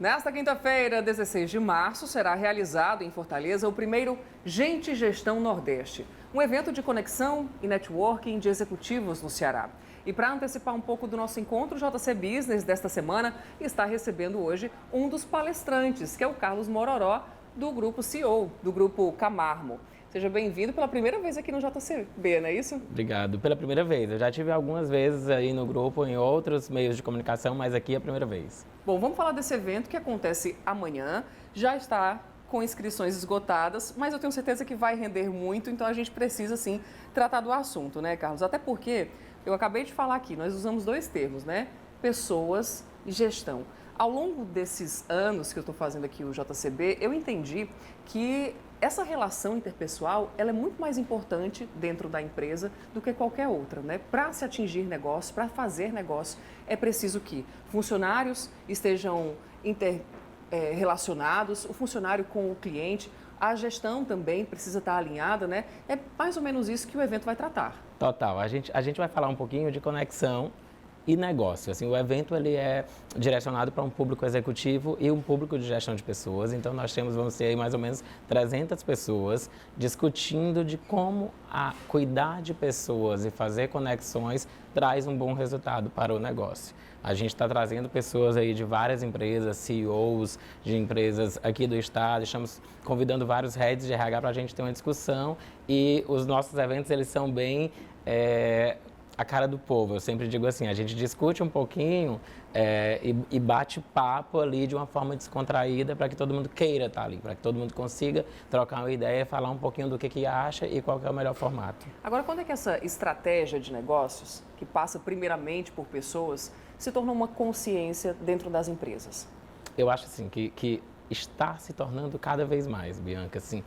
Nesta quinta-feira, 16 de março, será realizado em Fortaleza o primeiro Gente Gestão Nordeste, um evento de conexão e networking de executivos no Ceará. E para antecipar um pouco do nosso encontro, o JC Business desta semana está recebendo hoje um dos palestrantes, que é o Carlos Mororó, do Grupo CEO, do Grupo Camarmo. Seja bem-vindo pela primeira vez aqui no JCB, não é isso? Obrigado. Pela primeira vez. Eu já tive algumas vezes aí no grupo, em outros meios de comunicação, mas aqui é a primeira vez. Bom, vamos falar desse evento que acontece amanhã. Já está com inscrições esgotadas, mas eu tenho certeza que vai render muito, então a gente precisa, sim, tratar do assunto, né, Carlos? Até porque, eu acabei de falar aqui, nós usamos dois termos, né? Pessoas e gestão. Ao longo desses anos que eu estou fazendo aqui o JCB, eu entendi que essa relação interpessoal, ela é muito mais importante dentro da empresa do que qualquer outra, né? Para se atingir negócio, para fazer negócio, é preciso que funcionários estejam relacionados, o funcionário com o cliente, a gestão também precisa estar alinhada, né? É mais ou menos isso que o evento vai tratar. Total. A gente vai falar um pouquinho de conexão e negócio. Assim, o evento ele é direcionado para um público executivo e um público de gestão de pessoas. Então, nós vamos ter aí mais ou menos 300 pessoas discutindo de como cuidar de pessoas e fazer conexões traz um bom resultado para o negócio. A gente está trazendo pessoas aí de várias empresas, CEOs de empresas aqui do estado, estamos convidando vários heads de RH para a gente ter uma discussão e os nossos eventos eles são bem a cara do povo. Eu sempre digo assim, a gente discute um pouquinho e bate papo ali de uma forma descontraída para que todo mundo queira estar ali, para que todo mundo consiga trocar uma ideia, falar um pouquinho do que acha e qual que é o melhor formato. Agora, quando é que essa estratégia de negócios, que passa primeiramente por pessoas, se torna uma consciência dentro das empresas? Eu acho assim que está se tornando cada vez mais, Bianca. Assim,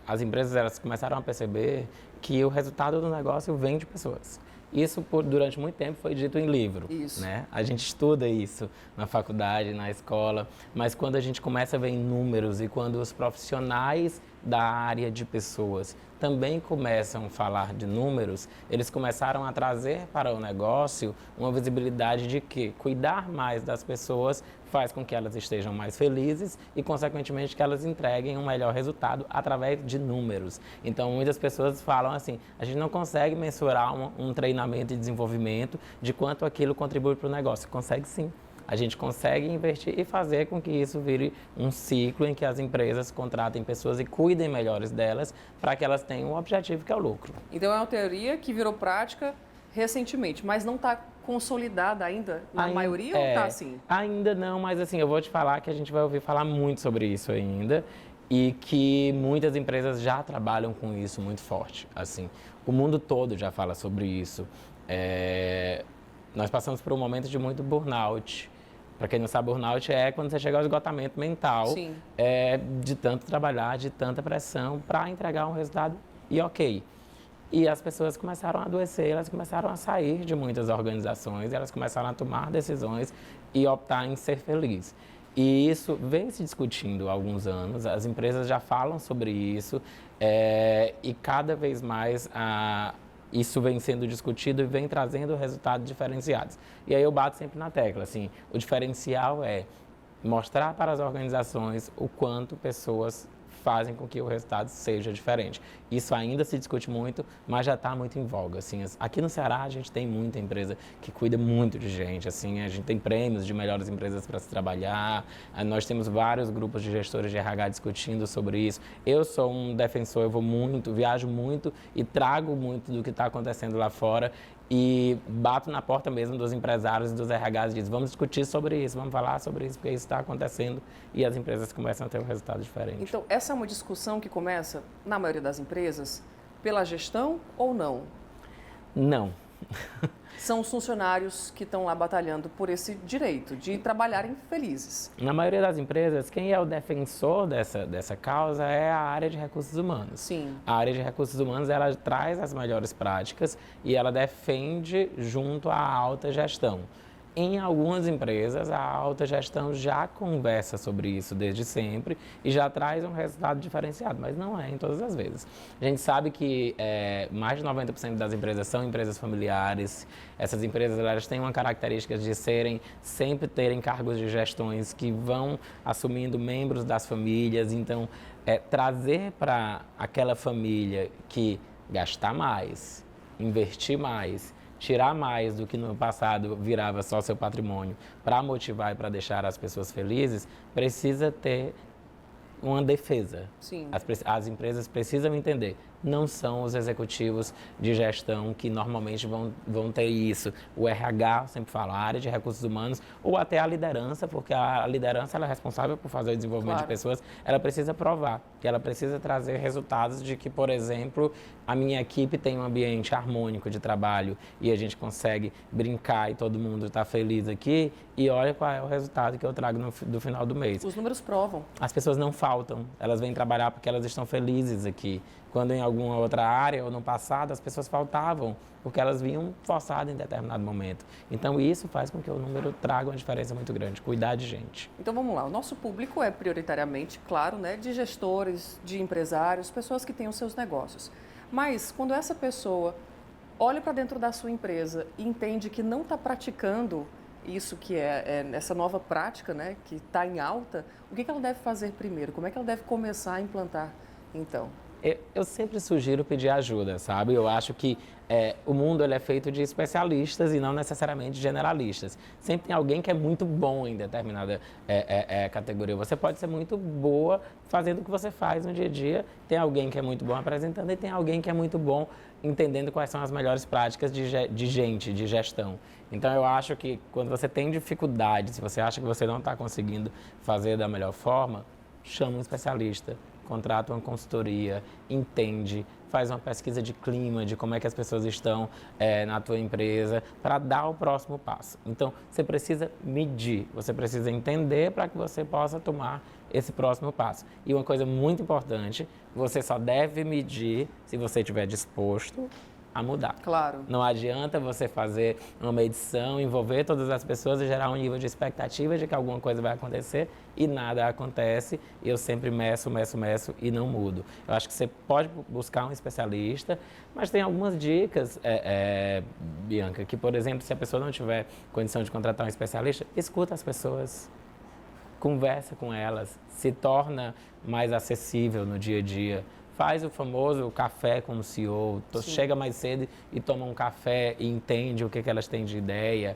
as empresas elas começaram a perceber que o resultado do negócio vem de pessoas. Isso, durante muito tempo, foi dito em livro. Isso. Né? A gente estuda isso na faculdade, na escola, mas quando a gente começa a ver em números e quando os profissionais da área de pessoas também começam a falar de números, eles começaram a trazer para o negócio uma visibilidade de que cuidar mais das pessoas faz com que elas estejam mais felizes e, consequentemente, que elas entreguem um melhor resultado através de números. Então, muitas pessoas falam assim, a gente não consegue mensurar um treinamento e desenvolvimento de quanto aquilo contribui para o negócio. Consegue sim. A gente consegue investir e fazer com que isso vire um ciclo em que as empresas contratem pessoas e cuidem melhores delas para que elas tenham um objetivo que é o lucro. Então, é uma teoria que virou prática recentemente, mas não está consolidada ainda na maioria ou está assim? Ainda não, mas assim, eu vou te falar que a gente vai ouvir falar muito sobre isso ainda e que muitas empresas já trabalham com isso muito forte. Assim, o mundo todo já fala sobre isso. Nós passamos por um momento de muito burnout. Para quem não sabe, burnout é quando você chega ao esgotamento mental, de tanto trabalhar, de tanta pressão para entregar um resultado e ok. E as pessoas começaram a adoecer, elas começaram a sair de muitas organizações, elas começaram a tomar decisões e optar em ser feliz. E isso vem se discutindo há alguns anos, as empresas já falam sobre isso e cada vez mais isso vem sendo discutido e vem trazendo resultados diferenciados. E aí eu bato sempre na tecla, assim, o diferencial é mostrar para as organizações o quanto pessoas fazem com que o resultado seja diferente. Isso ainda se discute muito, mas já está muito em voga. Assim, aqui no Ceará a gente tem muita empresa que cuida muito de gente. Assim, a gente tem prêmios de melhores empresas para se trabalhar. Nós temos vários grupos de gestores de RH discutindo sobre isso. Eu sou um defensor, eu vou muito, viajo muito e trago muito do que está acontecendo lá fora. E bato na porta mesmo dos empresários e dos RHs e diz, vamos discutir sobre isso, vamos falar sobre isso, porque isso está acontecendo e as empresas começam a ter um resultado diferente. Então, essa é uma discussão que começa, na maioria das empresas, pela gestão ou não? Não. São os funcionários que estão lá batalhando por esse direito de trabalharem felizes. Na maioria das empresas, quem é o defensor dessa causa é a área de recursos humanos. Sim. A área de recursos humanos, ela traz as melhores práticas e ela defende junto à alta gestão. Em algumas empresas, a alta gestão já conversa sobre isso desde sempre e já traz um resultado diferenciado, mas não é em todas as vezes. A gente sabe que mais de 90% das empresas são empresas familiares. Essas empresas elas têm uma característica de sempre terem cargos de gestões que vão assumindo membros das famílias. Então, trazer para aquela família que gastar mais, investir mais, tirar mais do que no passado virava só seu patrimônio para motivar e para deixar as pessoas felizes, precisa ter uma defesa. Sim. As empresas precisam entender. Não são os executivos de gestão que normalmente vão ter isso. O RH, sempre falo, a área de recursos humanos, ou até a liderança, porque a liderança ela é responsável por fazer o desenvolvimento de pessoas, ela precisa provar, que ela precisa trazer resultados de que, por exemplo, a minha equipe tem um ambiente harmônico de trabalho e a gente consegue brincar e todo mundo está feliz aqui e olha qual é o resultado que eu trago do final do mês. Os números provam. As pessoas não faltam, elas vêm trabalhar porque elas estão felizes aqui. Quando em alguma outra área ou no passado as pessoas faltavam porque elas vinham forçadas em determinado momento. Então isso faz com que o número traga uma diferença muito grande, cuidar de gente. Então vamos lá, o nosso público é prioritariamente, claro, né, de gestores, de empresários, pessoas que têm os seus negócios. Mas quando essa pessoa olha para dentro da sua empresa e entende que não está praticando isso que é essa nova prática, né, que está em alta, o que ela deve fazer primeiro? Como é que ela deve começar a implantar, então? Eu sempre sugiro pedir ajuda, sabe? Eu acho que o mundo ele é feito de especialistas e não necessariamente generalistas. Sempre tem alguém que é muito bom em determinada categoria. Você pode ser muito boa fazendo o que você faz no dia a dia, tem alguém que é muito bom apresentando e tem alguém que é muito bom entendendo quais são as melhores práticas de gestão. Então, eu acho que quando você tem dificuldade, se você acha que você não está conseguindo fazer da melhor forma, chama um especialista. Contrata uma consultoria, entende, faz uma pesquisa de clima, de como é que as pessoas estão na tua empresa, para dar o próximo passo. Então, você precisa medir, você precisa entender para que você possa tomar esse próximo passo. E uma coisa muito importante, você só deve medir se você estiver disposto a mudar. Claro. Não adianta você fazer uma medição, envolver todas as pessoas e gerar um nível de expectativa de que alguma coisa vai acontecer e nada acontece. E eu sempre meço e não mudo. Eu acho que você pode buscar um especialista, mas tem algumas dicas, Bianca, que, por exemplo, se a pessoa não tiver condição de contratar um especialista, escuta as pessoas, conversa com elas, se torna mais acessível no dia a dia. Faz o famoso café com o CEO, chega mais cedo e toma um café e entende o que elas têm de ideia,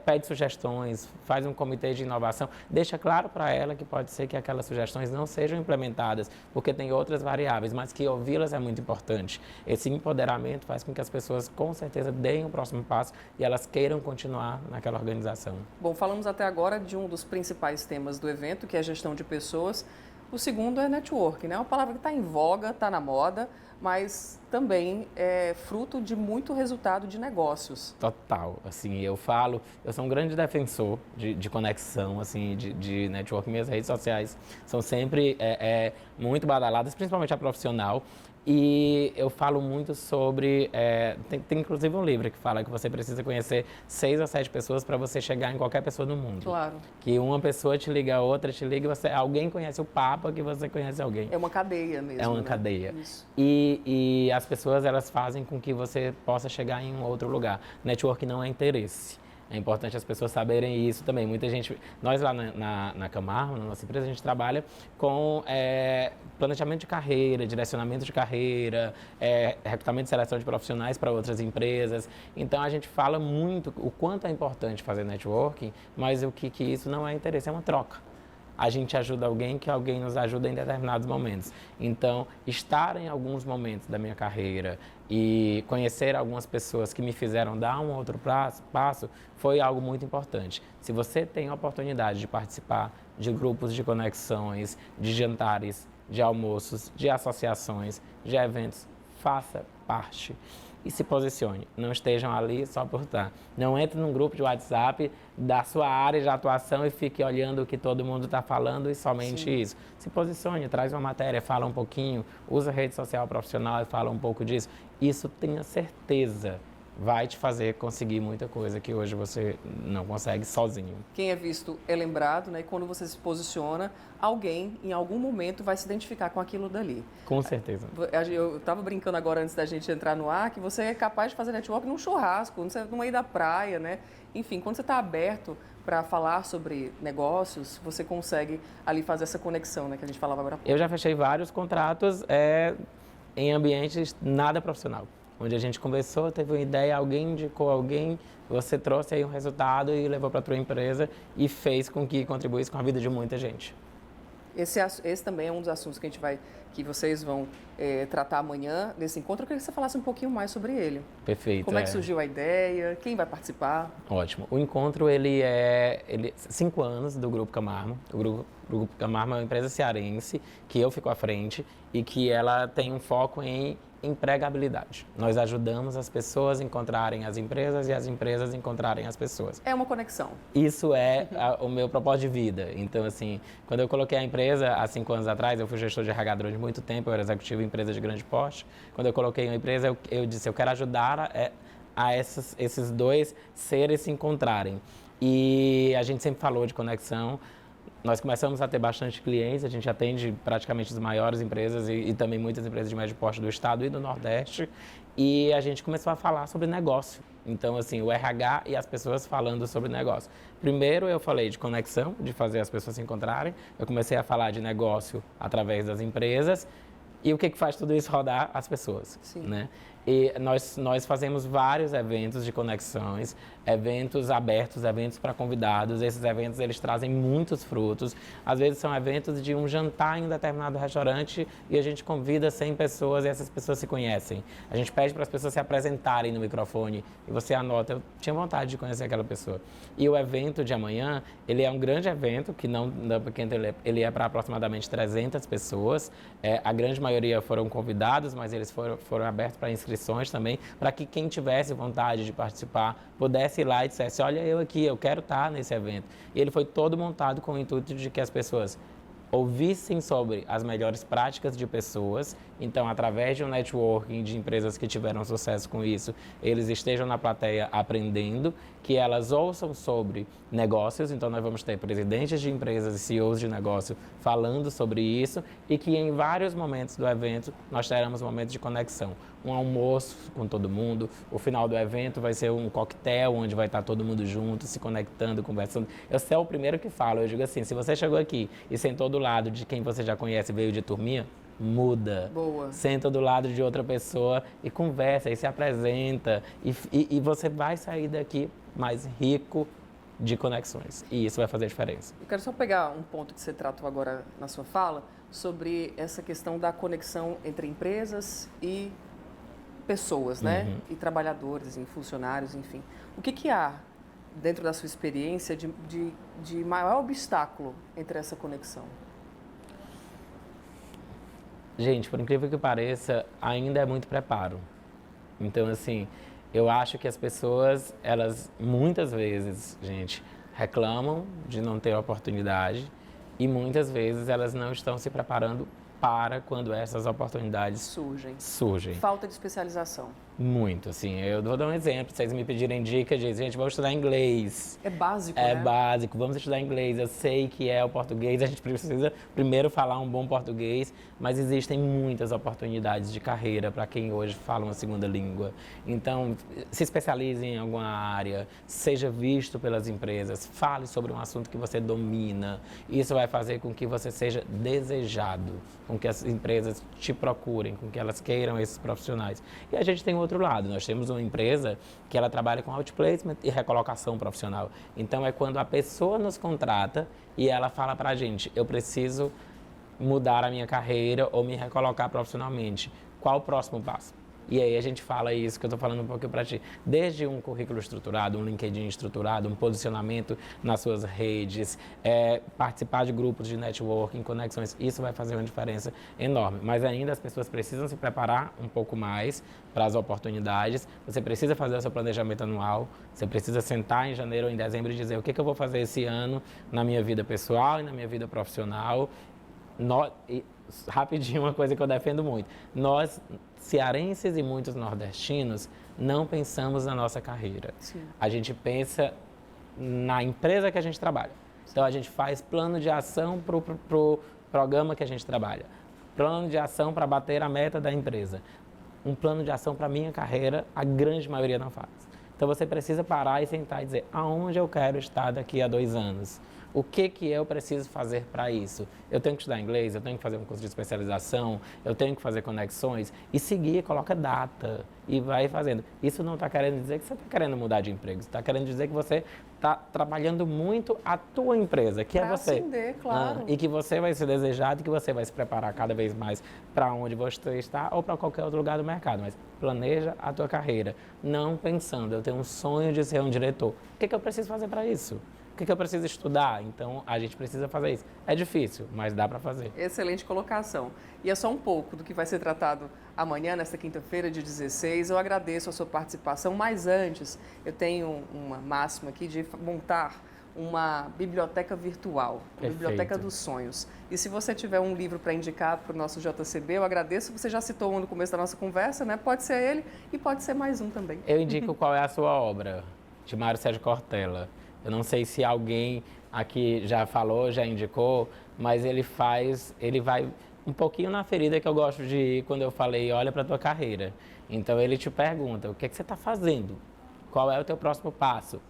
pede sugestões, faz um comitê de inovação, deixa claro para ela que pode ser que aquelas sugestões não sejam implementadas, porque tem outras variáveis, mas que ouvi-las é muito importante. Esse empoderamento faz com que as pessoas com certeza deem o próximo passo e elas queiram continuar naquela organização. Bom, falamos até agora de um dos principais temas do evento, que é a gestão de pessoas. O segundo é networking, né? Uma palavra que está em voga, está na moda, mas também é fruto de muito resultado de negócios. Total, assim, eu sou um grande defensor de conexão, assim, de networking. Minhas redes sociais são sempre muito badaladas, principalmente a profissional. E eu falo muito sobre, tem inclusive um livro que fala que você precisa conhecer 6 ou 7 pessoas para você chegar em qualquer pessoa do mundo. Claro. Que uma pessoa te liga, a outra te liga, alguém conhece o Papa que você conhece alguém. É uma cadeia mesmo. É uma cadeia. Isso. E as pessoas, elas fazem com que você possa chegar em um outro lugar. Network não é interesse. É importante as pessoas saberem isso também. Muita gente, nós lá na Camargo, na nossa empresa, a gente trabalha com planejamento de carreira, direcionamento de carreira, recrutamento e seleção de profissionais para outras empresas. Então, a gente fala muito o quanto é importante fazer networking, mas o que isso não é interesse, é uma troca. A gente ajuda alguém que alguém nos ajuda em determinados momentos. Então, estar em alguns momentos da minha carreira e conhecer algumas pessoas que me fizeram dar um outro passo foi algo muito importante. Se você tem a oportunidade de participar de grupos de conexões, de jantares, de almoços, de associações, de eventos, faça parte. E se posicione, não estejam ali só por estar. Não entre num grupo de WhatsApp da sua área de atuação e fique olhando o que todo mundo está falando e somente isso. Se posicione, traz uma matéria, fala um pouquinho, usa a rede social profissional e fala um pouco disso. Isso tenha certeza vai te fazer conseguir muita coisa que hoje você não consegue sozinho. Quem é visto é lembrado, né? E quando você se posiciona, alguém, em algum momento, vai se identificar com aquilo dali. Com certeza. Eu estava brincando agora, antes da gente entrar no ar, que você é capaz de fazer network num churrasco, no meio da praia, né? Enfim, quando você está aberto para falar sobre negócios, você consegue ali fazer essa conexão, né? Que a gente falava agora há pouco. Eu já fechei vários contratos em ambientes nada profissional. Onde a gente conversou, teve uma ideia, alguém indicou alguém, você trouxe aí um resultado e levou para a tua empresa e fez com que contribuísse com a vida de muita gente. Esse também é um dos assuntos que vocês vão tratar amanhã nesse encontro. Eu queria que você falasse um pouquinho mais sobre ele. Perfeito. Como é que surgiu a ideia? Quem vai participar? Ótimo. O encontro, ele 5 anos do Grupo Camarmo. O Grupo Camarmo é uma empresa cearense que eu fico à frente e que ela tem um foco em empregabilidade. Nós ajudamos as pessoas a encontrarem as empresas e as empresas a encontrarem as pessoas. É uma conexão. Isso é o meu propósito de vida. Então, assim, quando eu coloquei a empresa, há 5 anos atrás, eu fui gestor de RH durante muito tempo, eu era executivo em empresa de grande porte. Quando eu coloquei a empresa, eu disse, eu quero ajudar esses dois seres se encontrarem. E a gente sempre falou de conexão. Nós começamos a ter bastante clientes, a gente atende praticamente as maiores empresas e também muitas empresas de médio porte do estado e do Nordeste. E a gente começou a falar sobre negócio. Então, assim, o RH e as pessoas falando sobre negócio. Primeiro eu falei de conexão, de fazer as pessoas se encontrarem. Eu comecei a falar de negócio através das empresas. E o que faz tudo isso rodar? As pessoas, né? E nós fazemos vários eventos de conexões, eventos abertos, eventos para convidados. Esses eventos, eles trazem muitos frutos. Às vezes são eventos de um jantar em um determinado restaurante e a gente convida 100 pessoas e essas pessoas se conhecem. A gente pede para as pessoas se apresentarem no microfone e você anota, eu tinha vontade de conhecer aquela pessoa. E o evento de amanhã, ele é um grande evento, que não dá para quem ele é para aproximadamente 300 pessoas. A grande maioria foram convidados, mas eles foram abertos para inscrições também, para que quem tivesse vontade de participar pudesse ir lá e dissesse, olha eu aqui, eu quero estar nesse evento. E ele foi todo montado com o intuito de que as pessoas ouvissem sobre as melhores práticas de pessoas. Então, através de um networking de empresas que tiveram sucesso com isso, eles estejam na plateia aprendendo, que elas ouçam sobre negócios. Então, nós vamos ter presidentes de empresas e CEOs de negócio falando sobre isso e que em vários momentos do evento nós teremos momentos de conexão. Um almoço com todo mundo, o final do evento vai ser um coquetel onde vai estar todo mundo junto, se conectando, conversando. Eu sou o primeiro que falo, eu digo assim, se você chegou aqui e sentou do lado de quem você já conhece e veio de turminha, muda. Boa. Senta do lado de outra pessoa e conversa, e se apresenta. E você vai sair daqui mais rico de conexões. E isso vai fazer diferença. Eu quero só pegar um ponto que você tratou agora na sua fala, sobre essa questão da conexão entre empresas e pessoas, né? E trabalhadores, e funcionários, enfim. O que há, dentro da sua experiência, de maior obstáculo entre essa conexão? Gente, por incrível que pareça, ainda é muito preparo. Então, assim, eu acho que as pessoas, elas muitas vezes, gente, reclamam de não ter oportunidade e muitas vezes elas não estão se preparando para quando essas oportunidades surgem. Falta de especialização. Muito, assim. Eu vou dar um exemplo. Vocês me pedirem dicas de, gente, vamos estudar inglês. É básico, né? É básico. Vamos estudar inglês. Eu sei que é o português. A gente precisa primeiro falar um bom português, mas existem muitas oportunidades de carreira para quem hoje fala uma segunda língua. Então, se especialize em alguma área, seja visto pelas empresas, fale sobre um assunto que você domina. Isso vai fazer com que você seja desejado, com que as empresas te procurem, com que elas queiram esses profissionais. E a gente tem outro lado, nós temos uma empresa que ela trabalha com outplacement e recolocação profissional. Então, é quando a pessoa nos contrata e ela fala pra gente, eu preciso mudar a minha carreira ou me recolocar profissionalmente. Qual o próximo passo? E aí a gente fala isso que eu estou falando um pouquinho para ti. Desde um currículo estruturado, um LinkedIn estruturado, um posicionamento nas suas redes, participar de grupos de networking, conexões, isso vai fazer uma diferença enorme. Mas ainda as pessoas precisam se preparar um pouco mais para as oportunidades. Você precisa fazer o seu planejamento anual, você precisa sentar em janeiro ou em dezembro e dizer o que eu vou fazer esse ano na minha vida pessoal e na minha vida profissional. rapidinho, uma coisa que eu defendo muito. Nós, cearenses e muitos nordestinos, não pensamos na nossa carreira. Sim. A gente pensa na empresa que a gente trabalha. Então, a gente faz plano de ação para o programa que a gente trabalha. Plano de ação para bater a meta da empresa. Um plano de ação para a minha carreira, a grande maioria não faz. Então, você precisa parar e sentar e dizer aonde eu quero estar daqui a 2 anos. O que eu preciso fazer para isso? Eu tenho que estudar inglês, eu tenho que fazer um curso de especialização, eu tenho que fazer conexões e seguir, coloca data e vai fazendo. Isso não está querendo dizer que você está querendo mudar de emprego, está querendo dizer que você está trabalhando muito a tua empresa, que é você. Ascender, claro. E que você vai ser desejado e que você vai se preparar cada vez mais para onde você está ou para qualquer outro lugar do mercado. Mas planeja a tua carreira, não pensando, eu tenho um sonho de ser um diretor. O que eu preciso fazer para isso? O que eu preciso estudar? Então, a gente precisa fazer isso. É difícil, mas dá para fazer. Excelente colocação. E é só um pouco do que vai ser tratado amanhã, nesta quinta-feira, dia 16. Eu agradeço a sua participação, mas antes, eu tenho uma máxima aqui de montar uma biblioteca virtual, uma biblioteca dos sonhos. E se você tiver um livro para indicar para o nosso JCB, eu agradeço. Você já citou um no começo da nossa conversa, né? Pode ser ele e pode ser mais um também. Eu indico qual é a sua obra, de Mário Sérgio Cortella. Eu não sei se alguém aqui já falou, já indicou, mas ele vai um pouquinho na ferida que eu gosto de ir quando eu falei, olha para a tua carreira. Então, ele te pergunta, o que você está fazendo? Qual é o teu próximo passo?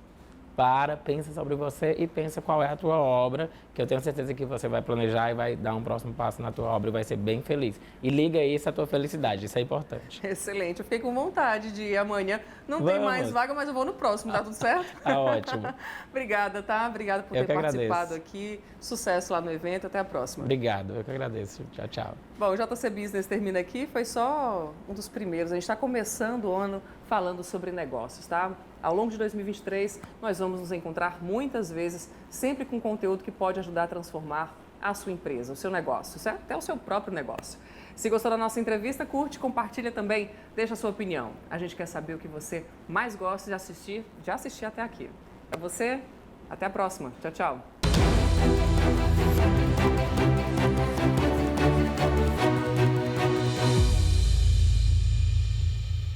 Pensa sobre você e pensa qual é a tua obra, que eu tenho certeza que você vai planejar e vai dar um próximo passo na tua obra e vai ser bem feliz. E liga isso à tua felicidade, isso é importante. Excelente, eu fiquei com vontade de ir amanhã. Não tem mais vaga, mas eu vou no próximo, tá tudo certo? Tá ótimo. Obrigada, tá? Obrigada por ter participado aqui. Sucesso lá no evento, até a próxima. Obrigado, eu que agradeço. Tchau, tchau. Bom, o JC Business termina aqui, foi só um dos primeiros. A gente está começando o ano falando sobre negócios, tá? Ao longo de 2023, nós vamos nos encontrar muitas vezes, sempre com conteúdo que pode ajudar a transformar a sua empresa, o seu negócio, certo? Até o seu próprio negócio. Se gostou da nossa entrevista, curte, compartilha também, deixa a sua opinião. A gente quer saber o que você mais gosta de assistir até aqui. Para você, até a próxima. Tchau, tchau.